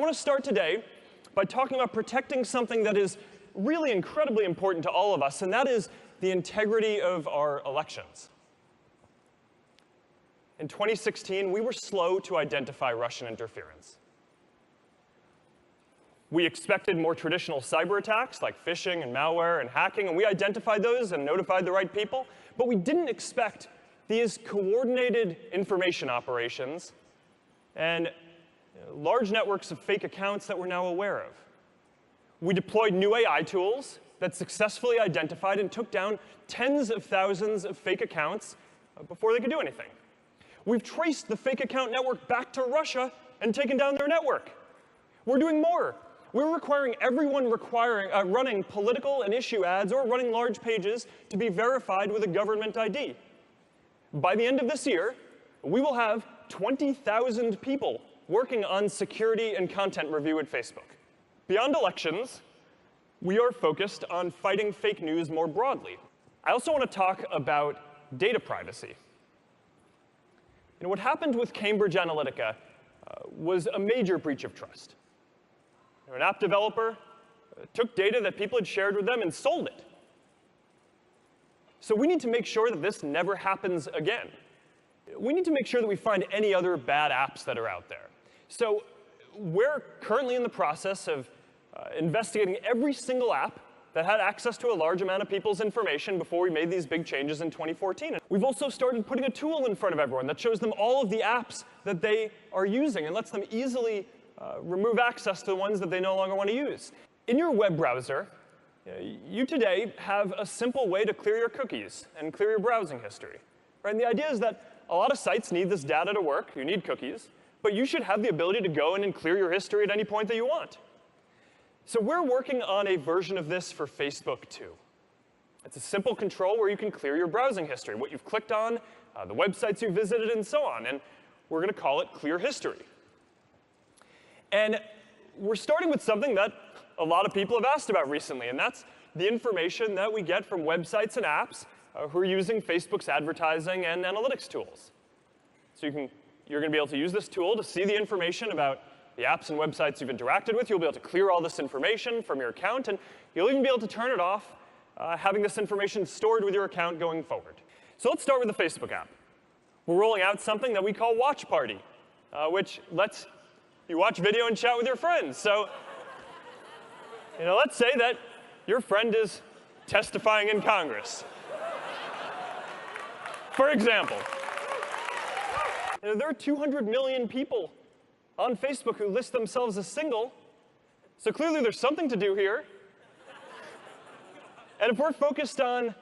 want to start today by talking about protecting something that is really incredibly important to all of us, and that is the integrity of our elections. In 2016, we were slow to identify Russian interference. We expected more traditional cyber attacks like phishing and malware and hacking, and we identified those and notified the right people, but we didn't expect these coordinated information operations and large networks of fake accounts that we're now aware of. We deployed new AI tools that successfully identified and took down tens of thousands of fake accounts before they could do anything. We've traced the fake account network back to Russia and taken down their network. We're doing more. We're requiring everyone running political and issue ads or running large pages to be verified with a government ID. By the end of this year, we will have 20,000 people working on security and content review at Facebook. Beyond elections, we are focused on fighting fake news more broadly. I also want to talk about data privacy. What happened with Cambridge Analytica was a major breach of trust. An app developer took data that people had shared with them and sold it. So we need to make sure that this never happens again. We need to make sure that we find any other bad apps that are out there. So we're currently in the process of investigating every single app that had access to a large amount of people's information before we made these big changes in 2014. We've also started putting a tool in front of everyone that shows them all of the apps that they are using and lets them easily remove access to the ones that they no longer want to use. In your web browser, you today have a simple way to clear your cookies and clear your browsing history. Right? And the idea is that a lot of sites need this data to work. You need cookies. But you should have the ability to go in and clear your history at any point that you want. So we're working on a version of this for Facebook too. It's a simple control where you can clear your browsing history, what you've clicked on, the websites you visited, and so on. And we're going to call it Clear History. And we're starting with something that a lot of people have asked about recently, and that's the information that we get from websites and apps who are using Facebook's advertising and analytics tools. So you're going to be able to use this tool to see the information about the apps and websites you've interacted with. You'll be able to clear all this information from your account, and you'll even be able to turn it off, having this information stored with your account going forward. So let's start with the Facebook app. We're rolling out something that we call Watch Party, which lets you watch video and chat with your friends. So let's say that your friend is testifying in Congress. For example, there are 200 million people on Facebook who list themselves as single, so clearly there's something to do here. And if we're focused on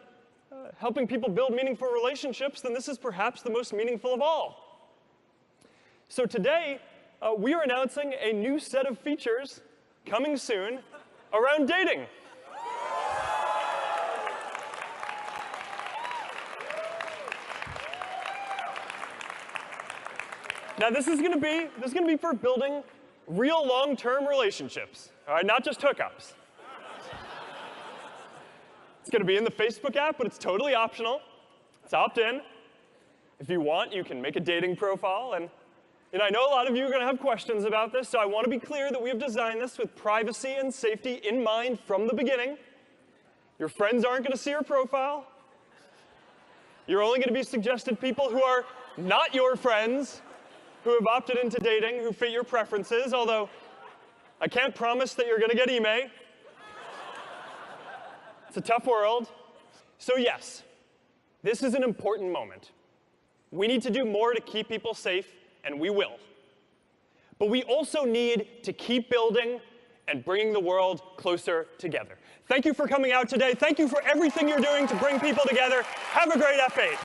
helping people build meaningful relationships, then this is perhaps the most meaningful of all. So today, we are announcing a new set of features coming soon around dating. Now, this is going to be for building real long-term relationships, all right, not just hookups. It's going to be in the Facebook app, but it's totally optional. It's opt-in. If you want, you can make a dating profile. And I know a lot of you are going to have questions about this, so I want to be clear that we have designed this with privacy and safety in mind from the beginning. Your friends aren't going to see your profile. You're only going to be suggested people who are not your friends, who have opted into dating, who fit your preferences, although I can't promise that you're going to get email. It's a tough world. So yes, this is an important moment. We need to do more to keep people safe, and we will. But we also need to keep building and bringing the world closer together. Thank you for coming out today. Thank you for everything you're doing to bring people together. Have a great F8.